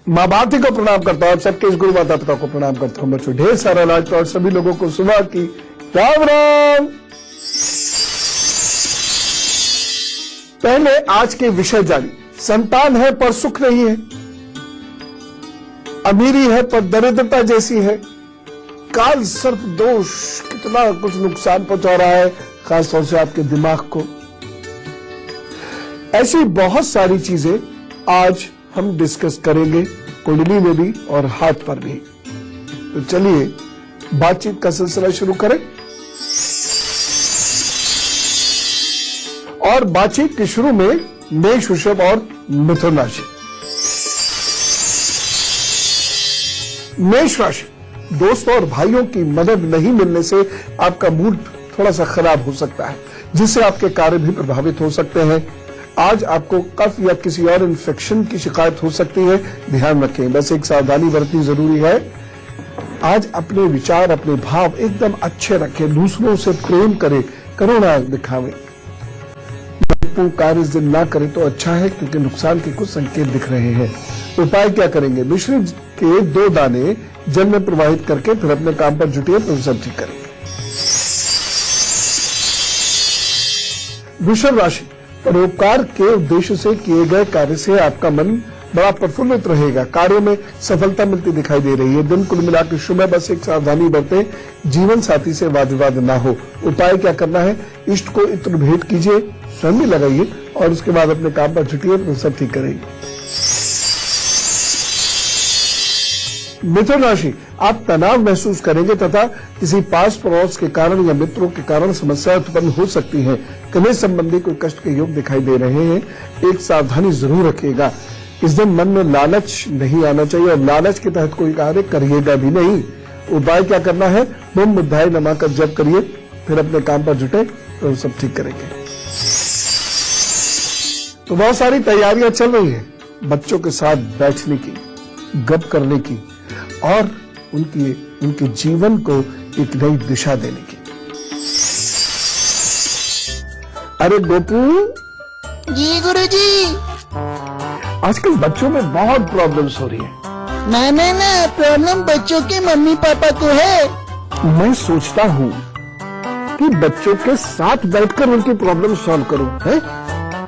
माँ भारती को प्रणाम करता हूँ, सबके इस गुरु माता पिता को प्रणाम करता हूँ। बच्चों ढेर सारा लाज और सभी लोगों को सुबह की राम राम। पहले आज के विषय जानी। संतान है पर सुख नहीं है, अमीरी है पर दरिद्रता जैसी है, काल सर्प दोष कितना कुछ नुकसान पहुंचा रहा है, खासतौर से आपके दिमाग को। ऐसी बहुत सारी चीजें आज हम डिस्कस करेंगे, कुंडली में भी और हाथ पर भी। तो चलिए बातचीत का सिलसिला शुरू करें। और बातचीत के शुरू में मेष, वृषभ और मिथुन राशि। मेष राशि, दोस्तों और भाइयों की मदद नहीं मिलने से आपका मूड थोड़ा सा खराब हो सकता है, जिससे आपके कार्य भी प्रभावित हो सकते हैं। आज आपको कफ या किसी और इन्फेक्शन की शिकायत हो सकती है, ध्यान रखें। बस एक सावधानी बरतनी जरूरी है। आज अपने विचार, अपने भाव एकदम अच्छे रखें, दूसरों से प्रेम करें, करुणा दिखावें। कार्य इस दिन ना करें तो अच्छा है, क्योंकि नुकसान के कुछ संकेत दिख रहे हैं। उपाय क्या करेंगे? मिश्री के 2 दाने जल में प्रवाहित करके फिर अपने काम पर जुटिए तो सब ठीक करेंगे। वृषभ राशि, परोपकार के उद्देश्य से किए गए कार्य से आपका मन बड़ा प्रफुल्लित रहेगा, कार्यों में सफलता मिलती दिखाई दे रही है। दिन कुल मिलाकर शुभ है, बस एक सावधानी बरतें, जीवन साथी से वाद विवाद ना हो। उपाय क्या करना है? इष्ट को इत्र भेंट कीजिए, स्वयं भी लगाइए और उसके बाद अपने काम पर जुटिए तो सब ठीक करेंगे। मिथुन राशि, आप तनाव महसूस करेंगे तथा किसी पास पड़ोस के कारण या मित्रों के कारण समस्या उत्पन्न हो सकती है। कन्या संबंधी कोई कष्ट के योग दिखाई दे रहे हैं, एक सावधानी जरूर रखिएगा। इस दिन मन में लालच नहीं आना चाहिए और लालच के तहत कोई कार्य करिएगा भी नहीं। उपाय क्या करना है? ओम बुद्धाय नमः का जप करिए, फिर अपने काम पर जुटे तो सब ठीक करेंगे। तो बहुत सारी तैयारियां चल रही है बच्चों के साथ बैठने की, गप करने की और उनके जीवन को एक नई दिशा देने की। अरे गोपू जी गुरुजी। आजकल बच्चों में बहुत प्रॉब्लम्स हो रही है। ना प्रॉब्लम बच्चों के मम्मी पापा को है। मैं सोचता हूँ कि बच्चों के साथ बैठकर उनकी प्रॉब्लम सॉल्व करूँ, है?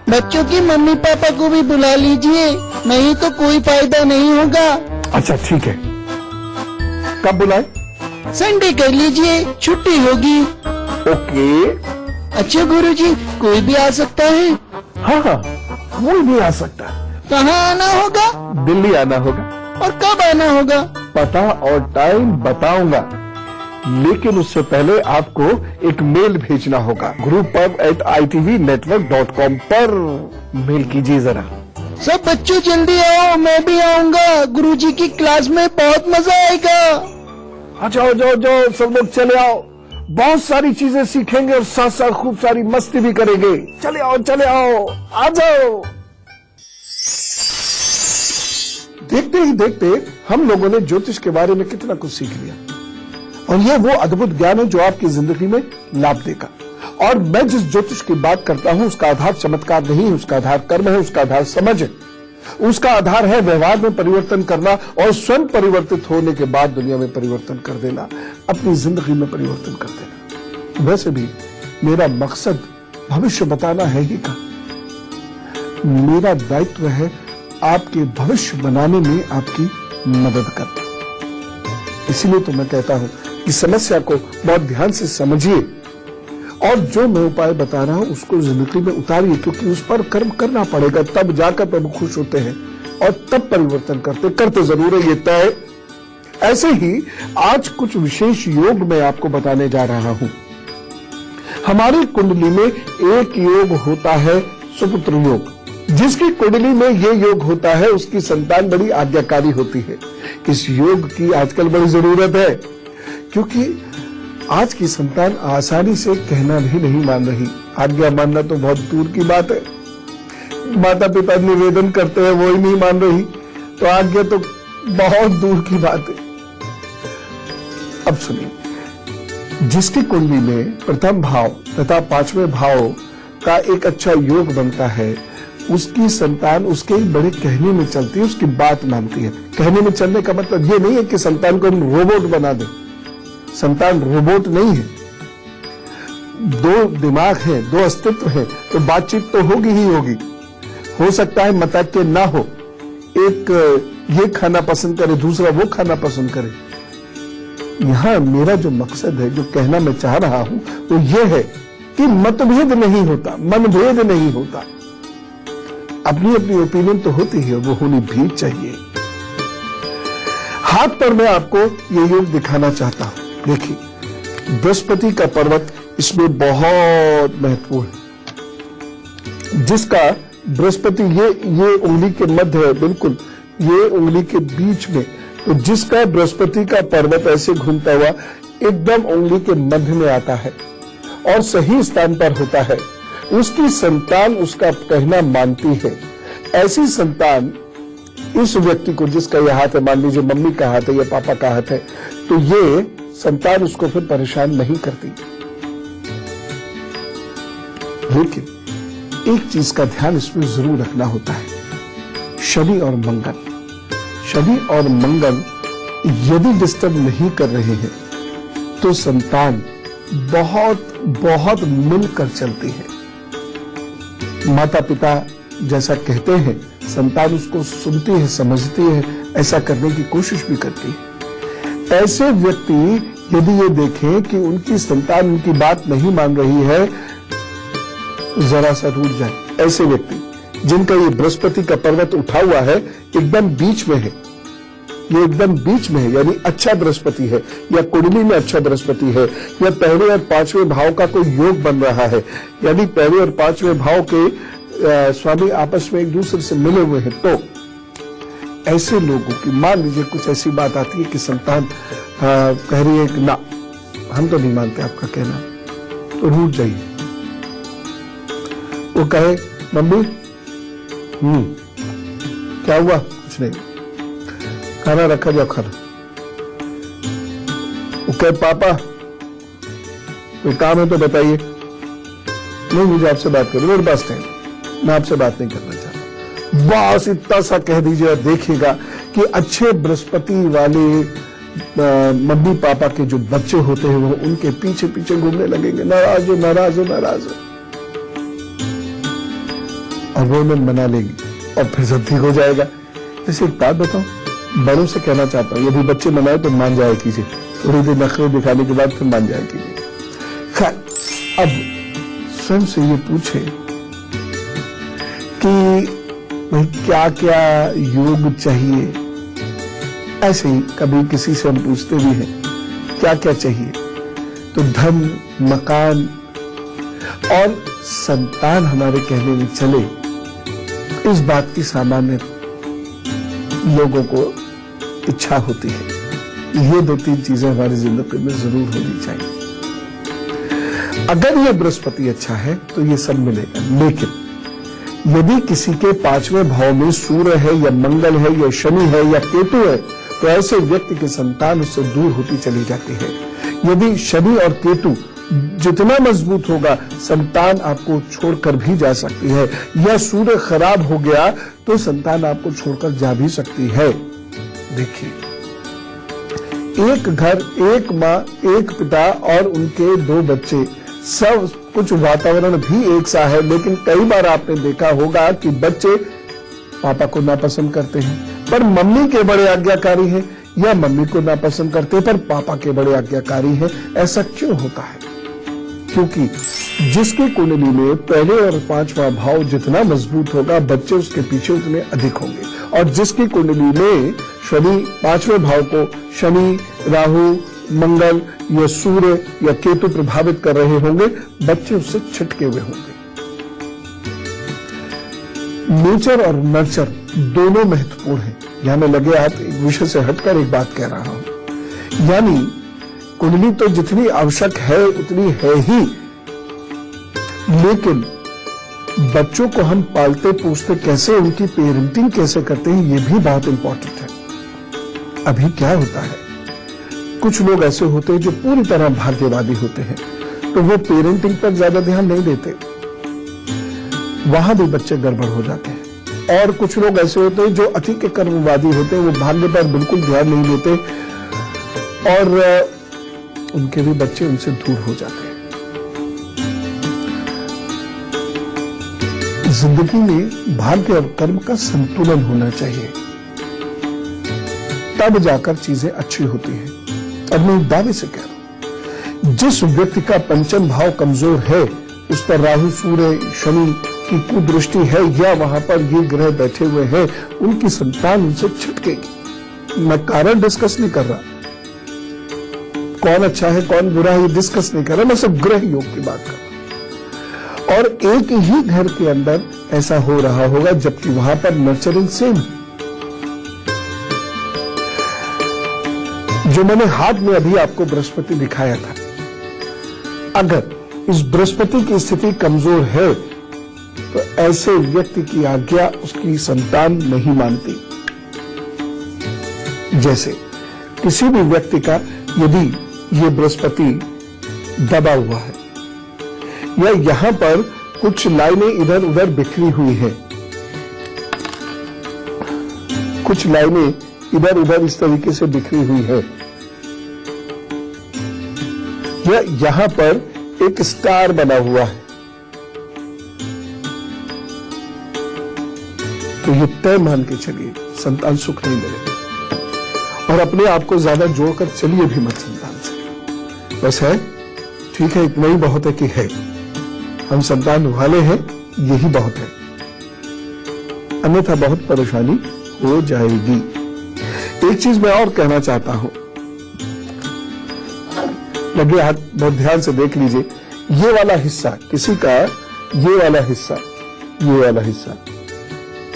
बच्चों की मम्मी पापा को भी बुला लीजिए, नहीं तो कोई फायदा नहीं होगा। अच्छा ठीक है, कब बुलाए? संडे कर लीजिए, छुट्टी होगी। ओके। अच्छा गुरुजी, कोई भी आ सकता है? हाँ, कोई भी आ सकता है। कहाँ आना होगा? दिल्ली आना होगा। और कब आना होगा? पता और टाइम बताऊंगा, लेकिन उससे पहले आपको एक मेल भेजना होगा। groupup@itvnetwork.com पर मेल कीजिए जरा। सब बच्चों जल्दी आओ, मैं भी आऊंगा। गुरुजी की क्लास में बहुत मजा आएगा। अच्छा जाओ सब लोग चले आओ, बहुत सारी चीजें सीखेंगे और साथ साथ खूब सारी मस्ती भी करेंगे। चले आओ, आ जाओ। देखते ही देखते हम लोगों ने ज्योतिष के बारे में कितना कुछ सीख लिया, और यह वो अद्भुत ज्ञान है जो आपकी जिंदगी में लाभ देगा। और मैं जिस ज्योतिष की बात करता हूं उसका आधार चमत्कार नहीं, उसका आधार कर्म है, उसका आधार समझ है, उसका आधार है व्यवहार में परिवर्तन करना और स्वयं परिवर्तित होने के बाद दुनिया में परिवर्तन कर देना, अपनी जिंदगी में परिवर्तन कर देना। वैसे भी मेरा मकसद भविष्य बताना है ही का, मेरा दायित्व है आपके भविष्य बनाने में आपकी मदद करना। इसीलिए तो मैं कहता हूं कि समस्या को बहुत ध्यान से समझिए और जो मैं उपाय बता रहा हूं उसको जिंदगी में उतारिए, क्योंकि उस पर कर्म करना पड़ेगा, तब जाकर प्रभु खुश होते हैं और तब परिवर्तन करते जरूर है, ये तय है। ऐसे ही आज कुछ विशेष योग मैं आपको बताने जा रहा हूं। हमारी कुंडली में एक योग होता है सुपुत्र योग। जिसकी कुंडली में ये योग होता है उसकी संतान बड़ी आज्ञाकारी होती है। इस योग की आजकल बड़ी जरूरत है, क्योंकि आज की संतान आसानी से कहना भी नहीं मान रही। आज्ञा मानना तो बहुत दूर की बात है, माता पिता निवेदन करते हैं वो ही नहीं मान रही, तो आज्ञा तो बहुत दूर की बात है। अब सुनिए, जिसकी कुंडली में प्रथम भाव तथा 5वें भाव का एक अच्छा योग बनता है उसकी संतान उसके बड़े कहने में चलती है, उसकी बात मानती है। कहने में चलने का मतलब ये नहीं है कि संतान को हम रोबोट बना दें। संतान रोबोट नहीं है, दो दिमाग है, दो अस्तित्व है, तो बातचीत तो होगी ही होगी। हो सकता है मतैक्य ना हो, एक ये खाना पसंद करे, दूसरा वो खाना पसंद करे। यहां मेरा जो मकसद है, जो कहना मैं चाह रहा हूं, वो ये है कि मतभेद नहीं होता, मनभेद नहीं होता। अपनी अपनी ओपिनियन तो होती है, वो होनी भी चाहिए। हाथ पर मैं आपको ये योग दिखाना चाहता हूं। देखिए, बृहस्पति का पर्वत इसमें बहुत महत्वपूर्ण है। जिसका बृहस्पति ये उंगली के मध्य है, बिल्कुल ये उंगली के बीच में, तो जिसका बृहस्पति का पर्वत ऐसे घूमता हुआ एकदम उंगली के मध्य में आता है और सही स्थान पर होता है, उसकी संतान उसका कहना मानती है। ऐसी संतान इस व्यक्ति को, जिसका यह हाथ है, मान लीजिए मम्मी का हाथ है या पापा का हाथ है, तो ये संतान उसको फिर परेशान नहीं करती। लेकिन एक चीज का ध्यान इसमें जरूर रखना होता है, शनि और मंगल। शनि और मंगल यदि डिस्टर्ब नहीं कर रहे हैं तो संतान बहुत बहुत मिलकर चलती है। माता पिता जैसा कहते हैं, संतान उसको सुनती है, समझती है, ऐसा करने की कोशिश भी करती है। ऐसे व्यक्ति यदि ये देखें कि उनकी संतान उनकी बात नहीं मान रही है, जरा सा रूठ जाए। ऐसे व्यक्ति जिनका ये बृहस्पति का पर्वत उठा हुआ है, एकदम बीच में है, ये एकदम बीच में है, यानी अच्छा बृहस्पति है, या कुंडली में अच्छा बृहस्पति है, या पहले और पांचवें भाव का कोई योग बन रहा है, यानी पहले और पांचवें भाव के स्वामी आपस में एक दूसरे से मिले हुए हैं, तो ऐसे लोगों की, मान लीजिए कुछ ऐसी बात आती है कि संतान कह रही है कि ना, हम तो नहीं मानते आपका कहना, तो रूठ जाइए। वो कहे मम्मी क्या हुआ, कुछ नहीं, खाना रखा जाओ, खाना। वो कहे पापा कोई काम है तो बताइए। नहीं, मुझे आपसे बात करनी, मेरे पास टाइम, मैं आपसे बात नहीं करना चाहता। बस इतना सा कह दीजिए और देखिएगा कि अच्छे बृहस्पति वाले मम्मी पापा के जो बच्चे होते हैं, वो उनके पीछे पीछे घूमने लगेंगे, नाराज हो नाराज हो नाराज हो, और वो उन्हें मना लेंगे और फिर सब ठीक हो जाएगा। जैसे एक बात बताऊं, बड़ों से कहना चाहता हूं, यदि बच्चे मनाए तो मान जाया कीजिए, थोड़ी देर नखरे दिखाने के बाद फिर मान जाया कीजिए। खैर, अब स्वयं से ये पूछे कि भाई क्या क्या योग चाहिए। ऐसे ही कभी किसी से हम पूछते भी हैं क्या क्या चाहिए, तो धन, मकान और संतान हमारे कहने में चले, इस बात की सामान्य लोगों को इच्छा होती है। ये दो तीन चीजें हमारी जिंदगी में जरूर होनी चाहिए। अगर ये बृहस्पति अच्छा है तो ये सब मिलेगा। लेकिन यदि किसी के पांचवें भाव में सूर्य है या मंगल है या शनि है या केतु है, तो ऐसे व्यक्ति की संतान उससे दूर होती चली जाती है। यदि शनि और केतु जितना मजबूत होगा, संतान आपको छोड़कर भी जा सकती है, या सूर्य खराब हो गया तो संतान आपको छोड़कर जा भी सकती है। देखिए, एक घर, एक माँ, एक पिता और उनके दो बच्चे, सब कुछ वातावरण भी एक सा है, लेकिन कई बार आपने देखा होगा कि बच्चे पापा को नापसंद करते हैं पर मम्मी के बड़े आज्ञाकारी हैं, या मम्मी को नापसंद करते हैं पर पापा के बड़े आज्ञाकारी हैं। ऐसा क्यों होता है? क्योंकि जिसकी कुंडली में पहले और पांचवा भाव जितना मजबूत होगा, बच्चे उसके पीछे उतने अधिक होंगे। और जिसकी कुंडली में शनि, पांचवें भाव को शनि, राहु, मंगल या सूर्य या केतु प्रभावित कर रहे होंगे, बच्चे उससे छिटके हुए होंगे। नेचर और नर्चर दोनों महत्वपूर्ण हैं। यहां मैं लगे हाथ एक विषय से हटकर एक बात कह रहा हूं, यानी कुंडली तो जितनी आवश्यक है उतनी है ही, लेकिन बच्चों को हम पालते पोसते कैसे, उनकी पेरेंटिंग कैसे करते हैं, ये भी बहुत इंपॉर्टेंट है। अभी क्या होता है, कुछ लोग ऐसे होते हैं जो पूरी तरह भाग्यवादी होते हैं, तो वो पेरेंटिंग पर ज्यादा ध्यान नहीं देते। वहां भी बच्चे गड़बड़ हो जाते हैं। और कुछ लोग ऐसे होते हैं जो अति के कर्मवादी होते हैं, वो भाग्य पर बिल्कुल ध्यान नहीं देते और उनके भी बच्चे उनसे दूर हो जाते हैं। जिंदगी में भाग्य और कर्म का संतुलन होना चाहिए, तब जाकर चीजें अच्छी होती हैं। अब मैं दावे से कह रहा हूं, जिस व्यक्ति का पंचम भाव कमजोर है, उस पर राहु, सूर्य, शनि की कुदृष्टि है या वहां पर ये ग्रह बैठे हुए हैं, उनकी संतान उनसे छिटकेगी। मैं कारण डिस्कस नहीं कर रहा, कौन अच्छा है कौन बुरा है ये डिस्कस नहीं कर रहा, मैं सिर्फ ग्रह योग की बात कर रहा हूं। और एक ही घर के अंदर ऐसा हो रहा होगा जबकि वहां पर नर्चरिंग सेम। जो मैंने हाथ में अभी आपको बृहस्पति दिखाया था, अगर इस बृहस्पति की स्थिति कमजोर है तो ऐसे व्यक्ति की आज्ञा उसकी संतान नहीं मानती। जैसे किसी भी व्यक्ति का यदि ये बृहस्पति दबा हुआ है या यहां पर कुछ लाइनें इधर उधर बिखरी हुई है, कुछ लाइनें इधर उधर इस तरीके से बिखरी हुई है, या यहां पर एक स्टार बना हुआ है, तो ये तय मान के चलिए संतान सुख नहीं मिलेगा। और अपने आप को ज्यादा जोड़कर चलिए भी मत संतान से, बस है ठीक है, इतना ही बहुत है कि है, हम संतान वाले हैं, यही बहुत है, अन्यथा बहुत परेशानी हो जाएगी। एक चीज मैं और कहना चाहता हूं, लगे हाथ बहुत ध्यान से देख लीजिए, ये वाला हिस्सा किसी का, ये वाला हिस्सा, ये वाला हिस्सा,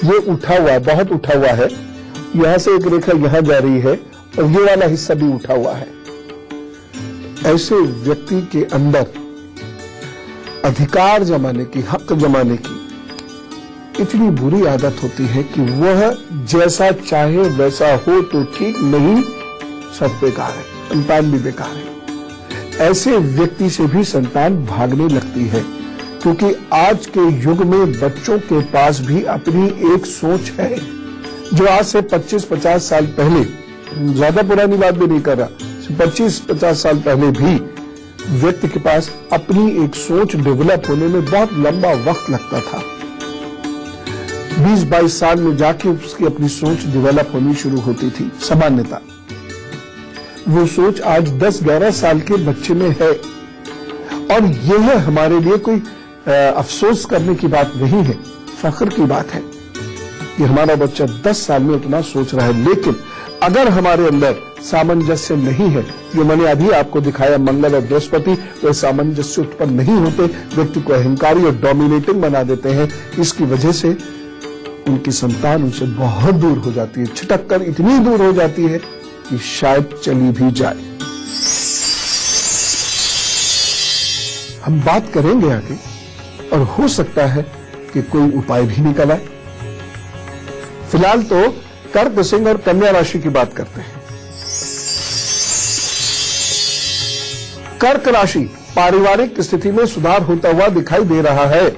ये उठा हुआ, बहुत उठा हुआ है, यहां से एक रेखा यहां जा रही है और ये वाला हिस्सा भी उठा हुआ है। ऐसे व्यक्ति के अंदर अधिकार जमाने की, हक जमाने की इतनी बुरी आदत होती है कि वह जैसा चाहे वैसा हो तो ठीक, नहीं सब बेकार है, संतान भी बेकार है। ऐसे व्यक्ति से भी संतान भागने लगती है, क्योंकि आज के युग में बच्चों के पास भी अपनी एक सोच है, जो आज से 25-50 साल पहले, ज्यादा पुरानी बात भी नहीं कर रहा, 25-50 साल पहले भी व्यक्ति के पास अपनी एक सोच डेवलप होने में बहुत लंबा वक्त लगता था। 20-22 साल में जाके उसकी अपनी सोच डेवलप होनी शुरू होती थी सामान्यतः। वो सोच आज 10-11 साल के बच्चे में है, और यह हमारे लिए कोई अफसोस करने की बात नहीं है, फख्र की बात है कि हमारा बच्चा 10 साल में उतना सोच रहा है। लेकिन अगर हमारे अंदर सामंजस्य नहीं है, जो मैंने अभी आपको दिखाया मंगल और बृहस्पति, वह सामंजस्य उत्पन्न नहीं होते, व्यक्ति को अहंकारी और डोमिनेटिंग बना देते हैं। इसकी वजह से उनकी संतान उनसे बहुत दूर हो जाती है, छिटक कर इतनी दूर हो जाती है कि शायद चली भी जाए। हम बात करेंगे आगे, और हो सकता है कि कोई उपाय भी निकल आए। फिलहाल तो कर्क, सिंह और कन्या राशि की बात करते हैं। कर्क राशि, पारिवारिक स्थिति में सुधार होता हुआ दिखाई दे रहा है,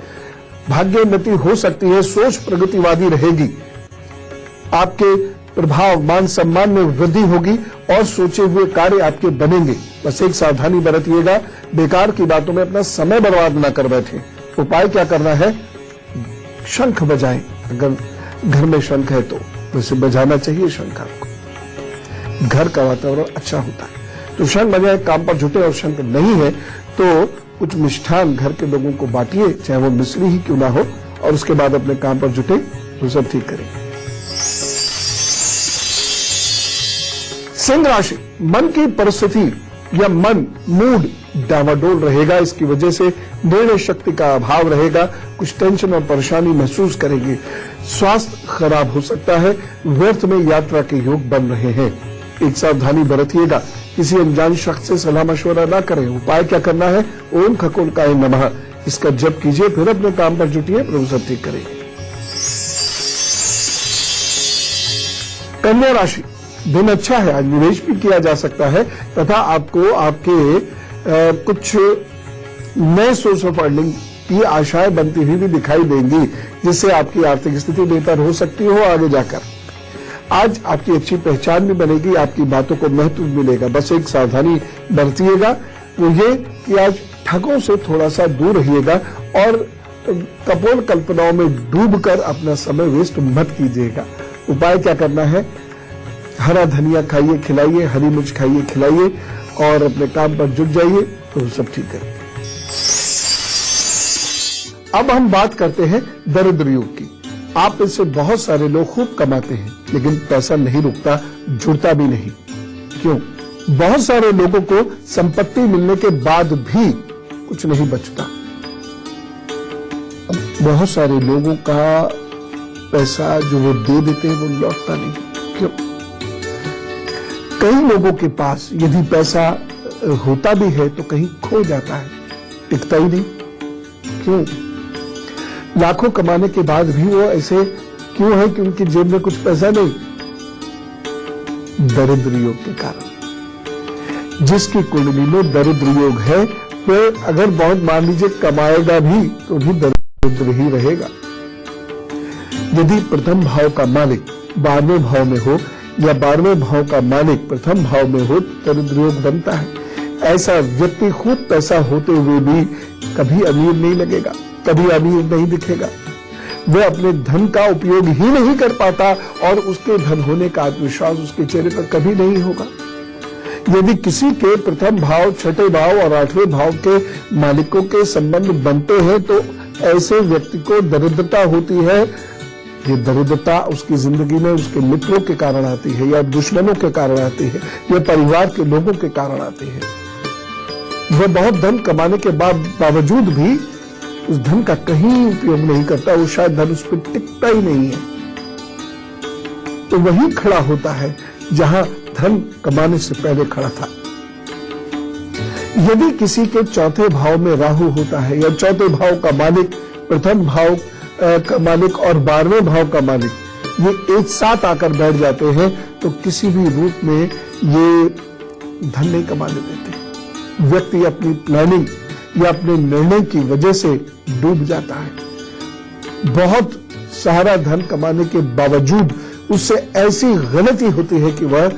भाग्योन्नति हो सकती है, सोच प्रगतिवादी रहेगी, आपके प्रभाव मान सम्मान में वृद्धि होगी और सोचे हुए कार्य आपके बनेंगे। बस एक सावधानी बरतिएगा, बेकार की बातों में अपना समय बर्बाद न कर बैठे। उपाय क्या करना है? शंख बजाएं, अगर घर में शंख है तो वैसे बजाना चाहिए शंख आपको, घर का वातावरण अच्छा होता है। तो शंख बजाएं, काम पर जुटे, और शंख नहीं है तो कुछ मिष्ठान घर के लोगों को बांटिए, चाहे वो मिश्री ही क्यों ना हो, और उसके बाद अपने काम पर जुटे तो सब ठीक करेंगे। सिंह राशि, मन की परिस्थिति या मन मूड डावाडोल रहेगा, इसकी वजह से निर्णय शक्ति का अभाव रहेगा, कुछ टेंशन और परेशानी महसूस करेंगे, स्वास्थ्य खराब हो सकता है, व्यर्थ में यात्रा के योग बन रहे हैं। एक सावधानी बरतिएगा, किसी अनजान शख्स से सलाह मशवरा ना करें। उपाय क्या करना है? ओम खगोलकाय नमः, इसका जप कीजिए, फिर अपने काम पर जुटिए, प्रभु सब ठीक करेंगे। कन्या राशि, दिन अच्छा है, आज निवेश भी किया जा सकता है तथा आपको आपके कुछ नए सोर्स ऑफ अर्निंग की आशाएं बनती हुई भी दिखाई देंगी, जिससे आपकी आर्थिक स्थिति बेहतर हो सकती हो आगे जाकर। आज आपकी अच्छी पहचान भी बनेगी, आपकी बातों को महत्व मिलेगा। बस एक सावधानी बरतिएगा, वो ये कि आज ठगों से थोड़ा सा दूर रहिएगा और कपोल कल्पनाओं में डूबकर अपना समय वेस्ट मत कीजिएगा। उपाय क्या करना है? हरा धनिया खाइए, खिलाइए, हरी मिर्च खाइए, खिलाइए और अपने काम पर जुट जाइए, तो सब ठीक है। अब हम बात करते हैं दरिद्र योग की। आप इससे बहुत सारे लोग खूब कमाते हैं, लेकिन पैसा नहीं रुकता, जुड़ता भी नहीं। क्यों? बहुत सारे लोगों को संपत्ति मिलने के बाद भी कुछ नहीं बचता। बहुत सारे लोगों का पैसा जो वो दे देते हैं वो लौटता नहीं। क्यों? कई लोगों के पास यदि पैसा होता भी है तो कहीं खो जाता है, टिकता ही नहीं। क्यों? लाखों कमाने के बाद भी वो ऐसे क्यों है कि उनकी जेब में कुछ पैसा नहीं? दरिद्र योग के कारण। जिसकी कुंडली में दरिद्र योग है वह अगर बहुत मान लीजिए कमाएगा भी तो भी दरिद्र ही रहेगा। यदि प्रथम भाव का मालिक 12वें भाव में हो या 12वें भाव का मालिक प्रथम भाव में हो तो दरिद्र योग बनता है। ऐसा व्यक्ति खूब पैसा होते हुए भी कभी अमीर नहीं लगेगा, कभी अमीर नहीं दिखेगा। वह अपने धन का उपयोग ही नहीं कर पाता और उसके धन होने का आत्मविश्वास उसके चेहरे पर कभी नहीं होगा। यदि किसी के प्रथम भाव, छठे भाव और 8वें भाव के मालिकों के संबंध बनते हैं तो ऐसे व्यक्ति को दरिद्रता होती है। ये दरिद्रता उसकी जिंदगी में उसके मित्रों के कारण आती है या दुश्मनों के कारण आती है या परिवार के लोगों के कारण आती है। वह बहुत धन कमाने के बावजूद भी उस धन का कहीं उपयोग नहीं करता, वो शायद धन उस पर टिकता ही नहीं है। तो वही खड़ा होता है जहां धन कमाने से पहले खड़ा था। यदि किसी के चौथे भाव में राहु होता है या चौथे भाव का मालिक प्रथम भाव का मालिक और 12वें भाव का मालिक ये एक साथ आकर बैठ जाते हैं तो किसी भी रूप में ये धन नहीं कमाने देते। व्यक्ति अपनी प्लानिंग या अपने निर्णय की वजह से डूब जाता है। बहुत सारा धन कमाने के बावजूद उससे ऐसी गलती होती है कि वह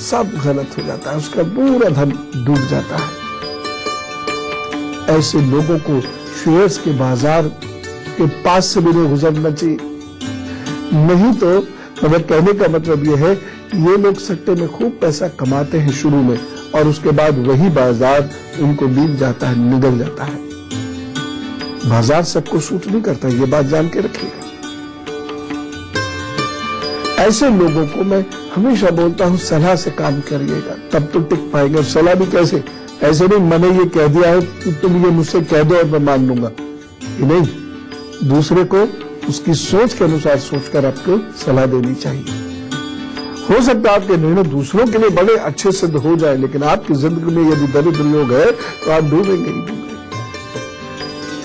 सब गलत हो जाता है, उसका पूरा धन डूब जाता है। ऐसे लोगों को शेयर्स के बाजार के पास से भी नहीं गुजरना चाहिए। नहीं तो मतलब कहने का मतलब यह है ये लोग सट्टे में खूब पैसा कमाते हैं शुरू में और उसके बाद वही बाजार उनको मिल जाता है, निगल जाता है। बाजार सबको सूट नहीं करता, ये बात जान के रखिएगा। ऐसे लोगों को मैं हमेशा बोलता हूं सलाह से काम करिएगा, तब तो टिक पाएंगे। सलाह भी कैसे? ऐसे नहीं मैंने ये कह दिया है कि तुम ये मुझसे कह दो और मैं मान लूंगा, ये नहीं। दूसरे को उसकी सोच के अनुसार सोचकर आपको सलाह देनी चाहिए। हो सकता है आपके निर्णय दूसरों के लिए बड़े अच्छे सिद्ध हो जाए, लेकिन आपकी जिंदगी में यदि दरिद्र योग है तो आप डूबेंगे ही डूबेंगे।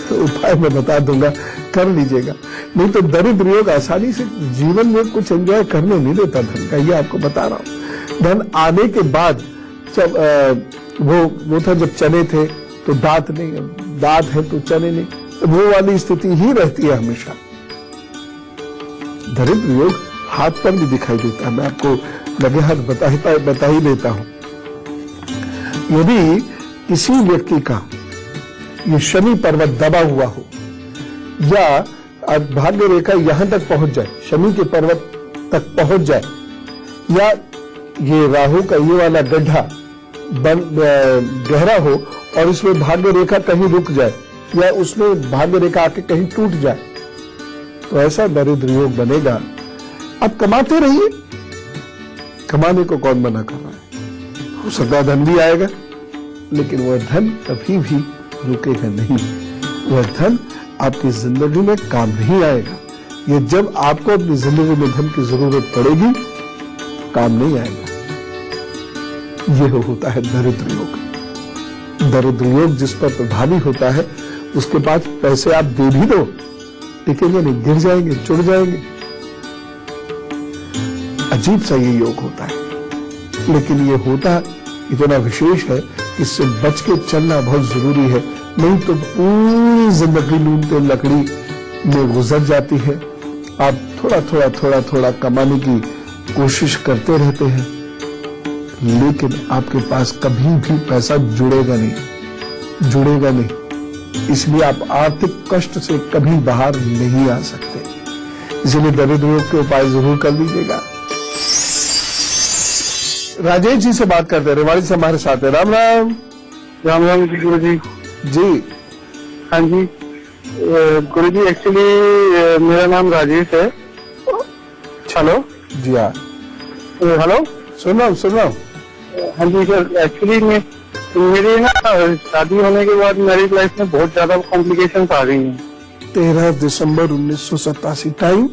तो उपाय मैं बता दूंगा, कर लीजिएगा। नहीं तो दरिद्र योग आसानी से जीवन में कुछ एंजॉय करने नहीं देता धन का, ये आपको बता रहा हूं। धन आने के बाद जब वो था जब चने थे तो दांत नहीं, दांत है तो चने नहीं, वो वाली स्थिति ही रहती है हमेशा। दरिद्र योग हाथ पर भी दिखाई देता है, मैं आपको लगे हाथ बता ही देता हूं। यदि किसी व्यक्ति का ये शनि पर्वत दबा हुआ हो या भाग्य रेखा यहां तक पहुंच जाए, शनि के पर्वत तक पहुंच जाए, या ये राहु का ये वाला गड्ढा गहरा हो और इसमें भाग्य रेखा कहीं रुक जाए या उसमें भाग्य रेखा आके कहीं टूट जाए, तो ऐसा दरिद्र योग बनेगा। अब कमाते रहिए, कमाने को कौन मना कर रहा है? हो सकता धन भी आएगा, लेकिन वह धन कभी भी रुकेगा नहीं। वह धन आपकी जिंदगी में काम नहीं आएगा। ये जब आपको अपनी जिंदगी में धन की जरूरत पड़ेगी काम नहीं आएगा। यह होता है दरिद्र योग। दरिद्र योग जिस पर प्रभावी होता है उसके पास पैसे आप दे भी दो, टिकेंगे नहीं, गिर जाएंगे, चुड़ जाएंगे। अजीब सा ये योग होता है, लेकिन ये होता इतना विशेष है, इससे बच के चलना बहुत जरूरी है। नहीं तो पूरी जिंदगी नूनते लकड़ी में गुजर जाती है। आप थोड़ा थोड़ा कमाने की कोशिश करते रहते हैं, लेकिन आपके पास कभी भी पैसा जुड़ेगा नहीं। इसलिए आप आर्थिक कष्ट से कभी बाहर नहीं आ सकते। इसलिए दरिद्र योग के उपाय जरूर कर लीजिएगा। राजेश जी से बात करते हैं, रेवाड़ी से हमारे साथ है। राम राम। राम राम जी गुरु जी। जी हाँ जी गुरु जी, एक्चुअली मेरा नाम राजेश है। हेलो। जी हाँ, हेलो। सुन रहा हूँ। हाँ जी सर, एक्चुअली मेरी ना शादी होने के बाद मैरिज लाइफ में बहुत ज्यादा कॉम्प्लिकेशंस आ गई हैं। 13 दिसंबर 1987।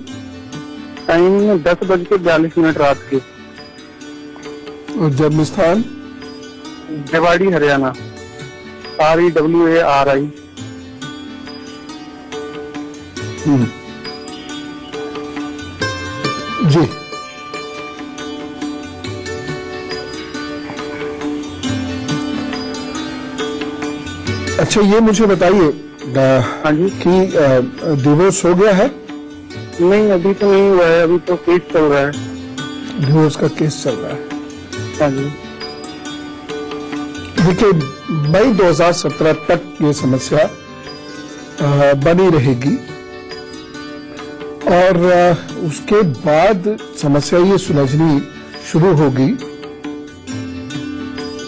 टाइम 10:42 रात के। और जन्म स्थान रेवाड़ी हरियाणा। REWARI। जी। अच्छा, ये मुझे बताइए हाँ जी। कि डिवोर्स हो गया है? नहीं, अभी तो नहीं हुआ है, अभी तो केस चल रहा है। डिवोर्स का केस चल रहा है। हाँ जी। देखिए, मई 2017 तक ये समस्या बनी रहेगी और उसके बाद समस्या ये सुलझनी शुरू होगी।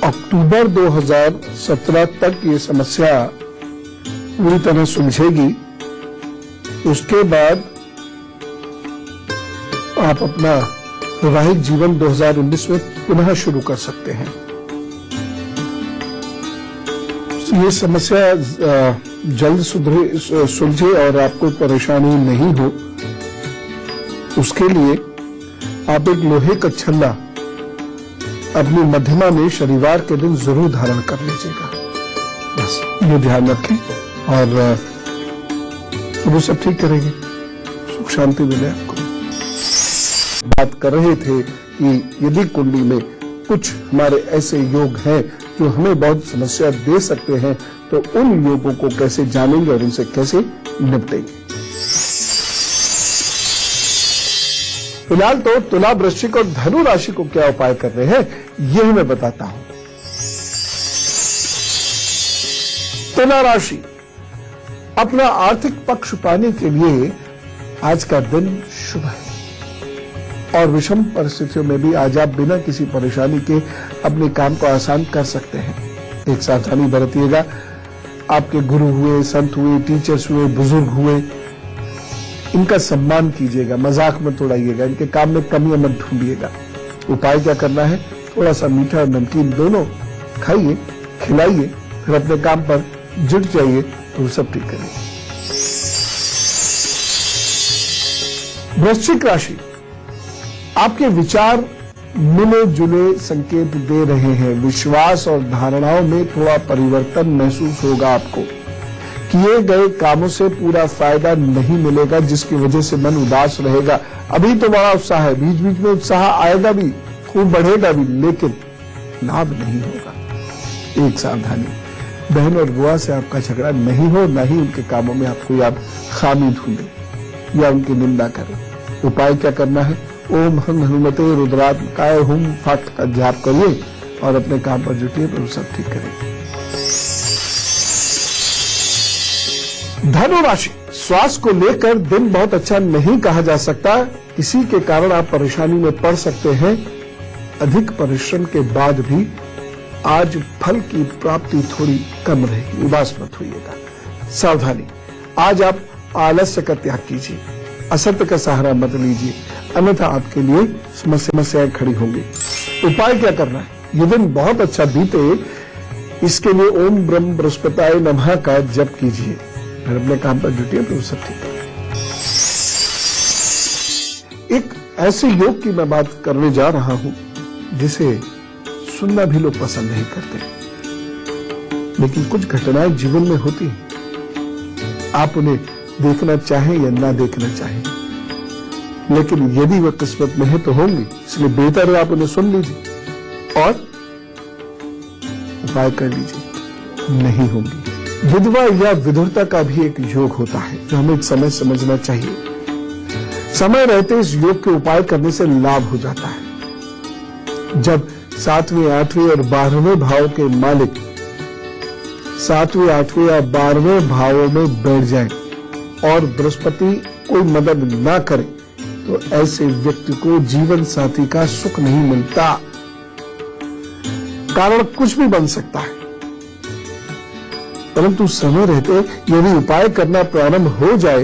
अक्टूबर 2017 तक ये समस्या पूरी तरह सुलझेगी। उसके बाद आप अपना वैवाहिक जीवन 2019 में पुनः शुरू कर सकते हैं। ये समस्या जल्द सुलझे और आपको परेशानी नहीं हो, उसके लिए आप एक लोहे का छल्ला अपनी मध्यमा में शनिवार के दिन जरूर धारण कर लीजिएगा। बस ये ध्यान रखें और वो सब ठीक करेंगे। सुख शांति मिले आपको। बात कर रहे थे कि यदि कुंडली में कुछ हमारे ऐसे योग हैं जो हमें बहुत समस्या दे सकते हैं, तो उन योगों को कैसे जानेंगे और उनसे कैसे निपटेंगे। फिलहाल तो तुला, वृश्चिक और धनु राशि को क्या उपाय कर रहे हैं, यही मैं बताता हूं। तुला राशि, अपना आर्थिक पक्ष पाने के लिए आज का दिन शुभ है और विषम परिस्थितियों में भी आज आप बिना किसी परेशानी के अपने काम को आसान कर सकते हैं। एक सावधानी बरतिएगा। आपके गुरु हुए, संत हुए, टीचर्स हुए, बुजुर्ग हुए, इनका सम्मान कीजिएगा, मजाक मत उड़ाइएगा, इनके काम में कमियां मत ढूंढिएगा। उपाय क्या करना है, थोड़ा सा मीठा और नमकीन दोनों खाइए, खिलाइए, फिर अपने काम पर जुट जाइए तो सब ठीक करिए। वृश्चिक राशि, आपके विचार मिले जुले संकेत दे रहे हैं। विश्वास और धारणाओं में थोड़ा परिवर्तन महसूस होगा आपको। किए गए कामों से पूरा फायदा नहीं मिलेगा, जिसकी वजह से मन उदास रहेगा। अभी तो बड़ा उत्साह है, बीच बीच में उत्साह आएगा भी, खूब बढ़ेगा भी, लेकिन लाभ नहीं होगा। एक सावधानी, बहन और बुआ से आपका झगड़ा नहीं हो, न ही उनके कामों में आपको आप खामी ढूंढे या उनकी निंदा करें। उपाय क्या करना है, ओम हं हनुमते रुद्रात्मकाय हुम फट का जाप करिए और अपने काम पर जुटिए, तो सब ठीक करेंगे। धनु राशि, स्वास्थ्य को लेकर दिन बहुत अच्छा नहीं कहा जा सकता। किसी के कारण आप परेशानी में पड़ सकते हैं। अधिक परिश्रम के बाद भी आज फल की प्राप्ति थोड़ी कम रहेगी, उदास मत होइएगा। सावधानी, आज आप आलस्य का त्याग कीजिए, असत्य का सहारा मत लीजिए, अन्यथा आपके लिए समस्याएं खड़ी होंगी। उपाय क्या करना है, ये दिन बहुत अच्छा बीते, इसके लिए ओम ब्रह्म बृहस्पताय नमः का जप कीजिए, फिर अपने काम पर जुटिए तो सब ठीक है। एक ऐसे योग की मैं बात करने जा रहा हूं जिसे सुनना भी लोग पसंद नहीं करते, लेकिन कुछ घटनाएं जीवन में होती हैं। आप उन्हें देखना चाहें या ना देखना चाहें, लेकिन यदि वह किस्मत में है तो होंगी। इसलिए बेहतर है आप उन्हें सुन लीजिए और उपाय कर लीजिए। नहीं होंगी, विधवा या विधुरता का भी एक योग होता है जो हमें समय समझना चाहिए। समय रहते इस योग के उपाय करने से लाभ हो जाता है। जब 7वें, 8वें और 12वें भाव के मालिक 7वें, 8वें या 12वें भावों में बैठ जाए और बृहस्पति कोई मदद ना करे तो ऐसे व्यक्ति को जीवन साथी का सुख नहीं मिलता। कारण कुछ भी बन सकता है, परंतु समय रहते यदि उपाय करना प्रारंभ हो जाए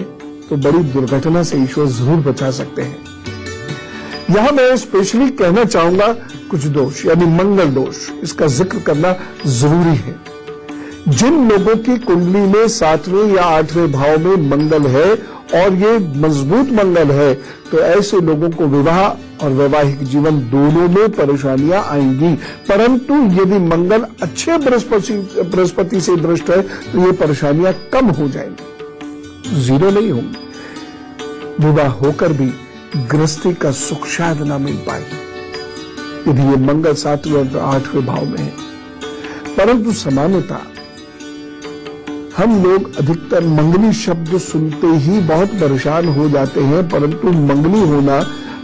तो बड़ी दुर्घटना से ईश्वर जरूर बचा सकते हैं। यहां मैं स्पेशली कहना चाहूंगा कुछ दोष यानी मंगल दोष, इसका जिक्र करना जरूरी है। जिन लोगों की कुंडली में 7वें या 8वें भाव में मंगल है और ये मजबूत मंगल है तो ऐसे लोगों को विवाह और वैवाहिक जीवन दोनों में परेशानियां आएंगी। परंतु यदि मंगल अच्छे बृहस्पति से दृष्ट है तो ये परेशानियां कम हो जाएंगी, जीरो नहीं होंगी। विवाह होकर भी गृहस्थी का सुख शायद ना मिल पाए यदि ये मंगल 7वें और 8वें भाव में है। परंतु सामान्यतः हम लोग अधिकतर मंगली शब्द सुनते ही बहुत परेशान हो जाते हैं, परंतु मंगली होना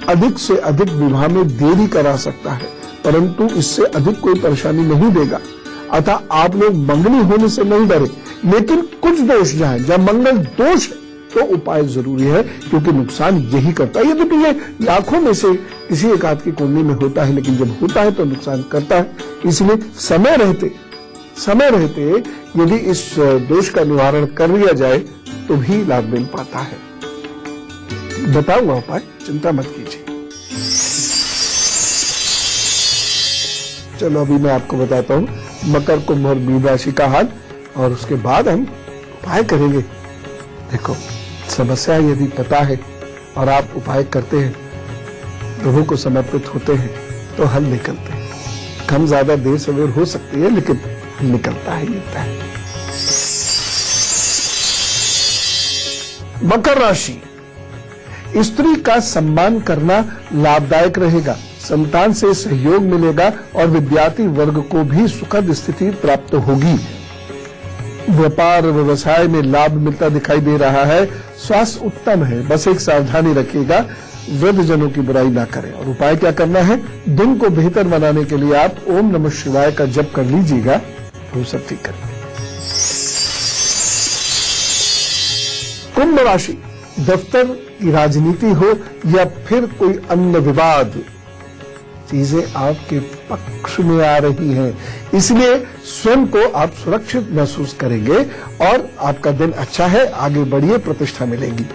अधिक से अधिक विवाह में देरी करा सकता है, परंतु इससे अधिक कोई परेशानी नहीं देगा। अतः आप लोग मंगली होने से नहीं डरे, लेकिन कुछ दोष जहां मंगल दोष है तो उपाय जरूरी है, क्योंकि नुकसान यही करता है। यदि ये लाखों में से किसी एक आध की कुंडली में होता है, लेकिन जब होता है तो नुकसान करता है। इसलिए समय रहते यदि इस दोष का निवारण कर लिया जाए तो भी लाभ मिल पाता है। बताऊंगा उपाय, चिंता मत कीजिए। चलो अभी मैं आपको बताता हूं मकर, कुंभ और मीन राशि का हाल, और उसके बाद हम उपाय करेंगे। देखो, समस्या यदि पता है और आप उपाय करते हैं, प्रभु को समर्पित होते हैं तो हल निकलते हैं। कम ज्यादा देर सवेर हो सकती है, लेकिन निकलता है ये तय। मकर राशि, स्त्री का सम्मान करना लाभदायक रहेगा, संतान से सहयोग मिलेगा और विद्यार्थी वर्ग को भी सुखद स्थिति प्राप्त होगी। व्यापार व्यवसाय में लाभ मिलता दिखाई दे रहा है। स्वास्थ्य उत्तम है, बस एक सावधानी रखिएगा, वृद्धजनों की बुराई ना करें। और उपाय क्या करना है, दिन को बेहतर बनाने के लिए आप ओम नमः शिवाय का जप कर लीजिएगा, वो सब ठीक करें। कुंभ राशि, दफ्तर की राजनीति हो या फिर कोई अन्य विवाद, चीजें आपके पक्ष में आ रही हैं, इसलिए स्वयं को आप सुरक्षित महसूस करेंगे और आपका दिन अच्छा है, आगे बढ़िए, प्रतिष्ठा मिलेगी।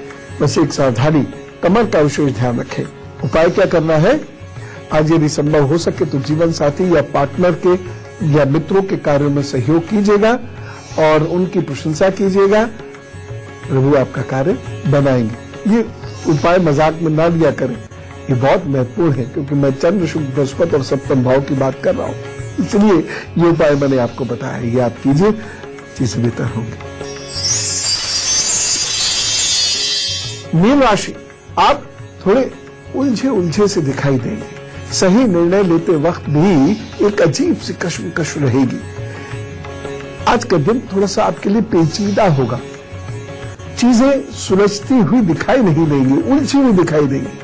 बस एक सावधानी, कमर का विशेष ध्यान रखें। उपाय क्या करना है, आज यदि संभव हो सके तो जीवन साथी या पार्टनर के या मित्रों के कार्यों में सहयोग कीजिएगा और उनकी प्रशंसा कीजिएगा, प्रभु आपका कार्य बनाएंगे। ये उपाय मजाक में ना लिया करें, ये बहुत महत्वपूर्ण है, क्योंकि मैं चंद्र, शुक्र, बृहस्पति और सप्तम भाव की बात कर रहा हूं, इसलिए ये उपाय मैंने आपको बताया है, ये आप कीजिए, चीजें बेहतर होंगी। मीन राशि, आप थोड़े उलझे से दिखाई देंगे, सही निर्णय लेते वक्त भी एक अजीब सी कश्मकश रहेगी। आज का दिन थोड़ा सा आपके लिए पेचीदा होगा, चीजें सुलझती हुई दिखाई नहीं देंगी, उलझी हुई दिखाई देंगी।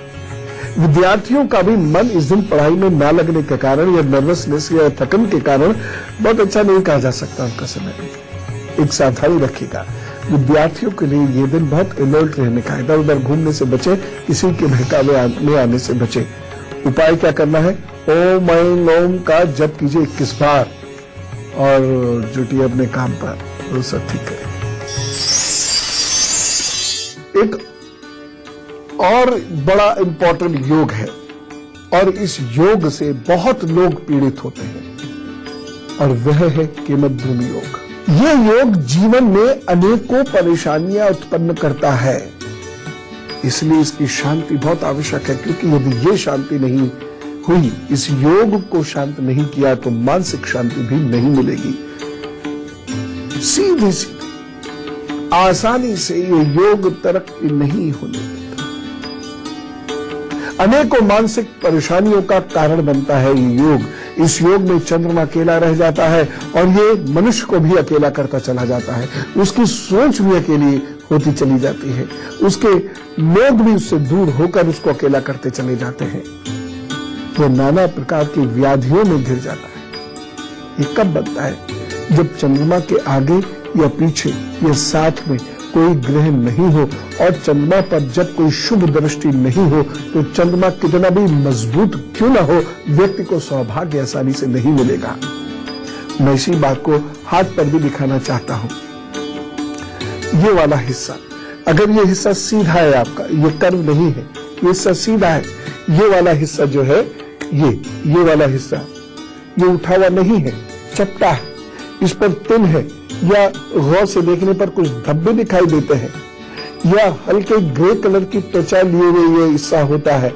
विद्यार्थियों का भी मन इस दिन पढ़ाई में ना लगने के कारण या नर्वसनेस या थकन के कारण बहुत अच्छा नहीं कहा जा सकता उनका समय। एक सावधानी रखिएगा, विद्यार्थियों के लिए ये दिन बहुत अलर्ट रहने का, इधर उधर घूमने से बचे, किसी के बहकावे में आने से बचे। उपाय क्या करना है, ओम ऐं ओम का जप कीजिए 21 बार और जुटिए अपने काम पर, वो सब ठीक करें। एक और बड़ा इंपॉर्टेंट योग है और इस योग से बहुत लोग पीड़ित होते हैं और वह है केमद्रुम योग। यह योग जीवन में अनेकों परेशानियां उत्पन्न करता है, इसलिए इसकी शांति बहुत आवश्यक है, क्योंकि यदि ये शांति नहीं हुई, इस योग को शांत नहीं किया तो मानसिक शांति भी नहीं मिलेगी। सीधे सीधे आसानी से ये योग तरक्की नहीं होने देता। अनेकों मानसिक परेशानियों का कारण बनता है ये योग। इस योग में चंद्रमा अकेला रह जाता है और ये मनुष्य को भी अकेला करता चला जाता है। उसकी सोच भी अकेली होती चली जाती है, उसके लोग भी उससे दूर होकर उसको अकेला करते चले जाते हैं। वो नाना प्रकार की व्याधियों में घिर जाता है। ये कब बनता है? जब चंद्रमा के आगे या पीछे या साथ में कोई ग्रह नहीं हो और चंद्रमा पर जब कोई शुभ दृष्टि नहीं हो, तो चंद्रमा कितना भी मजबूत क्यों ना हो, व्यक्ति को सौभाग्य आसानी से नहीं मिलेगा। मैं इसी बात को हाथ पर भी दिखाना चाहता हूं। ये वाला हिस्सा, अगर ये हिस्सा सीधा है आपका, ये कर्व नहीं है, ये हिस्सा सीधा है, ये वाला हिस्सा जो है, ये वाला हिस्सा, ये उठा हुआ नहीं है, चपटा है, इस पर तिल है या गौर से देखने पर कुछ धब्बे दिखाई देते हैं या हल्के ग्रे कलर की त्वचा लिए हुए ये हिस्सा होता है,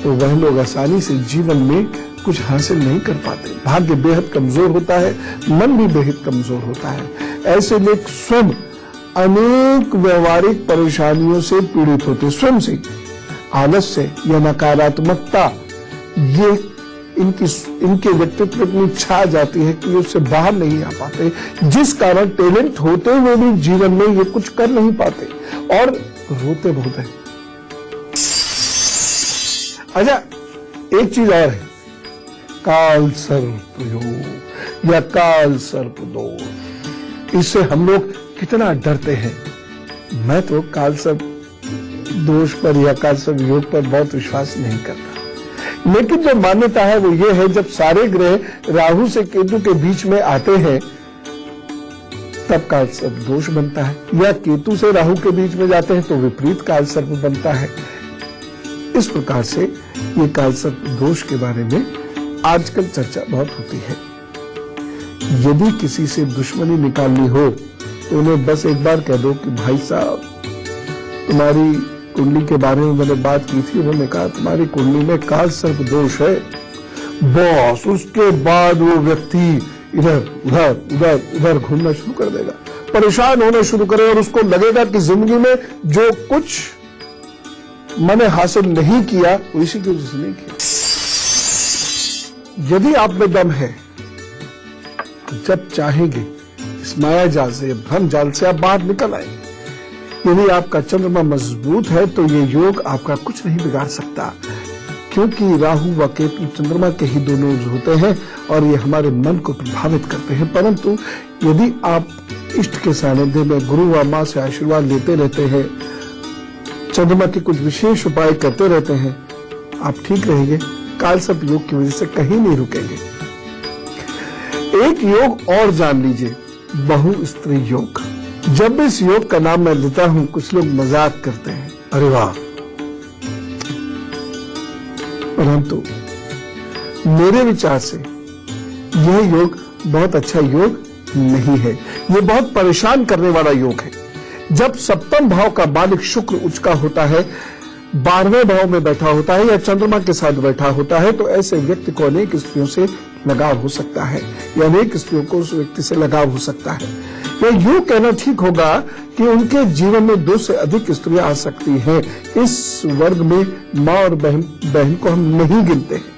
तो वह लोग आसानी से जीवन में कुछ हासिल नहीं कर पाते। भाग्य बेहद कमजोर होता है, मन भी बेहद कमजोर होता है। ऐसे लोग स्वयं अनेक व्यवहारिक परेशानियों से पीड़ित होते, स्वयं से आलस्य या नकारात्मकता ये इनके व्यक्तित्व में छा जाती है कि उससे बाहर नहीं आ पाते, जिस कारण टैलेंट होते हुए भी जीवन में ये कुछ कर नहीं पाते और रोते बहुत है। अच्छा, एक चीज और है, काल सर्प योग या काल सर्प दोष। इससे हम लोग कितना डरते हैं। मैं तो काल सर्प दोष पर या काल सर्प योग पर बहुत विश्वास नहीं करता, लेकिन जो मान्यता है वो ये है, जब सारे ग्रह राहु से केतु के बीच में आते हैं तब काल सर्प दोष बनता है, या केतु से राहु के बीच में जाते हैं तो विपरीत काल सर्प बनता है। इस प्रकार से ये काल सर्प दोष के बारे में आजकल चर्चा बहुत होती है। यदि किसी से दुश्मनी निकालनी हो तो उन्हें बस एक बार कह दो कि भाई साहब, तुम्हारी कुंडली के बारे में मैंने बात की थी, उन्होंने कहा तुम्हारी कुंडली में काल सर्प दोष है। बस उसके बाद वो व्यक्ति इधर उधर उधर उधर घूमना शुरू कर देगा, परेशान होना शुरू करे और उसको लगेगा कि जिंदगी में जो कुछ मैंने हासिल नहीं किया वो इसी की वजह से नहीं किया। यदि आप में दम है तो जब चाहेंगे इस माया जाल से, भ्रम जाल से आप बाहर निकल आएंगे। यदि आपका चंद्रमा मजबूत है तो ये योग आपका कुछ नहीं बिगाड़ सकता, क्योंकि राहु व केतु चंद्रमा के ही दोनों होते हैं और ये हमारे मन को प्रभावित करते हैं। परंतु यदि आप इष्ट के सानिध्य में गुरु व मां से आशीर्वाद लेते रहते हैं, चंद्रमा के कुछ विशेष उपाय करते रहते हैं, आप ठीक रहेंगे। काल सर्प योग की वजह से कहीं नहीं रुकेंगे। एक योग और जान लीजिए, बहु स्त्री योग। जब इस योग का नाम मैं लेता हूं, कुछ लोग मजाक करते हैं, अरे वाह, परंतु मेरे विचार से यह योग बहुत अच्छा योग नहीं है। यह बहुत परेशान करने वाला योग है। जब सप्तम भाव का मालिक शुक्र उच्च का होता है, 12वें भाव में बैठा होता है या चंद्रमा के साथ बैठा होता है, तो ऐसे व्यक्ति को अनेक स्त्रियों से लगाव हो सकता है या अनेक स्त्रियों को उस व्यक्ति से लगाव हो सकता है। या यूं कहना ठीक होगा कि उनके जीवन में 2 से अधिक स्त्रियां आ सकती हैं। इस वर्ग में मां और बहन को हम नहीं गिनते हैं।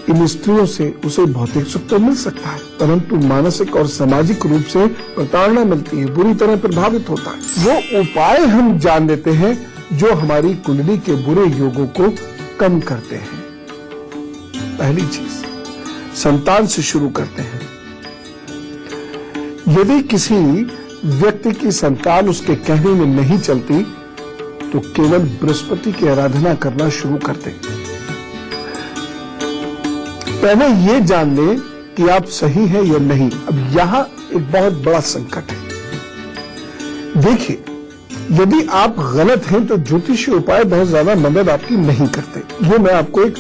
इन स्त्रियों से उसे भौतिक सुख तो मिल सकता है, परंतु मानसिक और सामाजिक रूप से प्रताड़ना मिलती है, बुरी तरह प्रभावित होता है। वो उपाय हम जान लेते हैं जो हमारी कुंडली के बुरे योगों को कम करते हैं। पहली चीज, संतान से शुरू करते हैं। यदि किसी व्यक्ति की संतान उसके कहने में नहीं चलती तो केवल बृहस्पति की आराधना करना शुरू कर दें। पहले ये जान लें कि आप सही हैं या नहीं। अब यहां एक बहुत बड़ा संकट है। देखिए, यदि आप गलत हैं तो ज्योतिषीय उपाय बहुत ज्यादा मदद आपकी नहीं करते। ये मैं आपको एक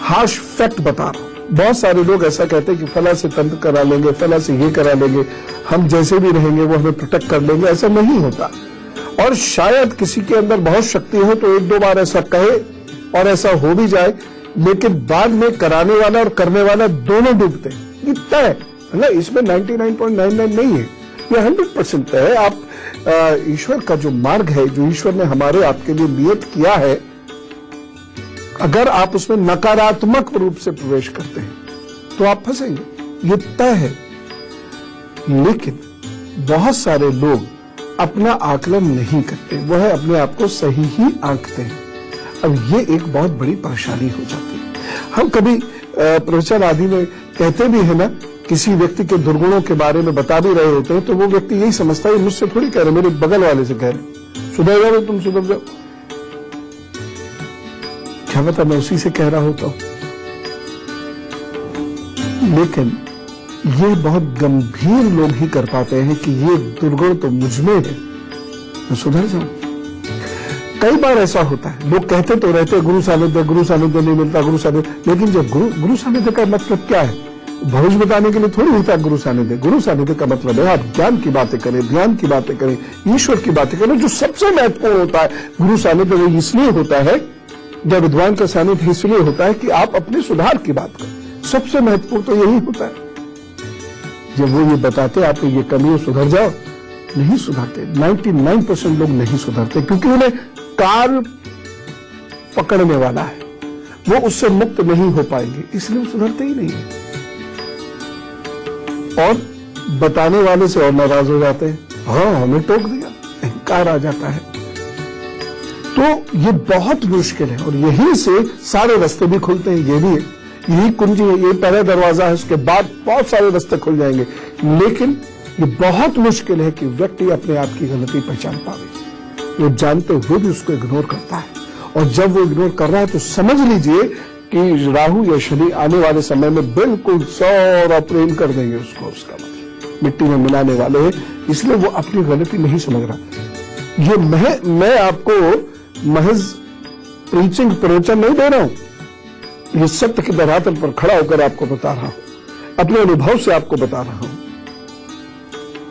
हार्श फैक्ट बता रहा हूं। बहुत सारे लोग ऐसा कहते हैं कि फला से तंत्र करा लेंगे, फला से ये करा लेंगे, हम जैसे भी रहेंगे वो हमें प्रोटेक्ट कर लेंगे। ऐसा नहीं होता। और शायद किसी के अंदर बहुत शक्ति हो तो 1-2 बार ऐसा कहे और ऐसा हो भी जाए, लेकिन बाद में कराने वाला और करने वाला दोनों डूबते हैं। ये तय है, इसमें 99.99 नहीं है, ये 100% तय है। आप ईश्वर का जो मार्ग है, जो ईश्वर ने हमारे आपके लिए नियत किया है, अगर आप उसमें नकारात्मक रूप से प्रवेश करते हैं तो आप फंसेंगे, ये तय है। लेकिन बहुत सारे लोग अपना आकलन नहीं करते, वह अपने आप को सही ही आंकते हैं। अब ये एक बहुत बड़ी परेशानी हो जाती है। हम कभी प्रवचन आदि में कहते भी है ना, किसी व्यक्ति के दुर्गुणों के बारे में बता भी रहे होते हैं तो वो व्यक्ति यही समझता है मुझसे थोड़ी कह रहे, मेरे बगल वाले से कह रहे, सुधर जाओ तुम, सुधर जाओ। क्या पता मैं उसी से कह रहा होता हूं। लेकिन ये बहुत गंभीर लोग ही कर पाते हैं कि ये दुर्गुण तो मुझमें है, मैं सुधर जाऊं। कई बार ऐसा होता है, लोग कहते तो रहते गुरु सानिध्य नहीं मिलता, गुरु सानिध्य, लेकिन जब गुरु सानिध्य का मतलब क्या है? भविष्य बताने के लिए थोड़ी होता है गुरु सानिध्य। गुरु सानिध्य का मतलब है आप ज्ञान की बातें करें, ध्यान की बातें करें, ईश्वर की बातें करें। जो सबसे महत्वपूर्ण होता है गुरु सानिध्य, वो इसलिए होता है, जब विद्वान का सानिध्य इसलिए होता है कि आप अपने सुधार की बात करें। सबसे महत्वपूर्ण तो यही होता है। जब वो ये बताते आपको ये कमी है, सुधर जाओ, नहीं सुधरते। 99% लोग नहीं सुधरते क्योंकि उन्हें कार पकड़ने वाला है, वो उससे मुक्त नहीं हो पाएंगे, इसलिए वो सुधरते ही नहीं है। और बताने वाले से और नाराज हो जाते हैं, हाँ हमें टोक दिया, अहंकार आ जाता है। तो ये बहुत मुश्किल है और यहीं से सारे रास्ते भी खुलते हैं। ये भी है, यही कुंजी है, ये पहला दरवाजा है, उसके बाद बहुत सारे रास्ते खुल जाएंगे। लेकिन ये बहुत मुश्किल है कि व्यक्ति अपने आप की गलती पहचान पावे। वो जानते हुए भी उसको इग्नोर करता है, और जब वो इग्नोर कर रहा है तो समझ लीजिए कि राहु या शनि आने वाले समय में बिल्कुल 100 प्रेम कर देंगे उसको, उसका मतलब मिट्टी में मिलाने वाले हैं। इसलिए वो अपनी गलती नहीं समझ रहा। ये मैं आपको महज प्रीचिंग प्रवचन नहीं दे रहा हूं, ये सत्य के धरातल पर खड़ा होकर आपको बता रहा हूं, अपने अनुभव से आपको बता रहा हूं।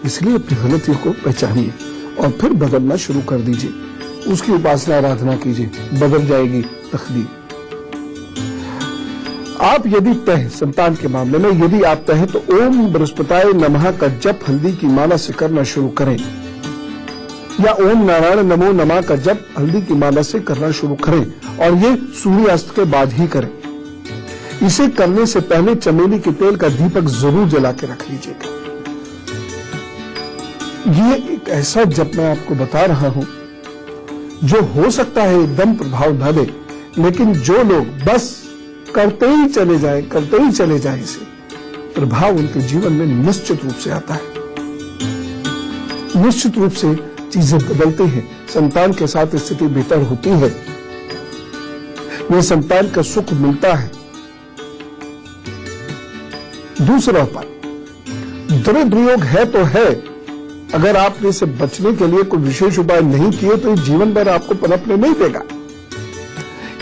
इसलिए अपनी गलतियों को पहचानिए और फिर बदलना शुरू कर दीजिए। उसकी उपासना आराधना कीजिए, बदल जाएगी तकदीर। आप यदि तय संतान के मामले में यदि आप तय तो ओम बृहस्पताय नमः का जप हल्दी की माला से करना शुरू करें, या ओम नारायण नमो नमः का जप हल्दी की माला से करना शुरू करें, और ये सूर्यास्त के बाद ही करें। इसे करने से पहले चमेली के तेल का दीपक जरूर जला के रख लीजिएगा। ये एक ऐसा जप मैं आपको बता रहा हूं जो हो सकता है एकदम प्रभाव न दे, लेकिन जो लोग बस करते ही चले जाए इसे, प्रभाव उनके जीवन में निश्चित रूप से आता है, निश्चित रूप से चीजें बदलती हैं। संतान के साथ स्थिति बेहतर होती है, वो संतान का सुख मिलता है। दूसरा उपाय, दरिद्र योग है तो है, अगर आपने इसे बचने के लिए कोई विशेष उपाय नहीं किए तो जीवन भर आपको पनपने नहीं देगा।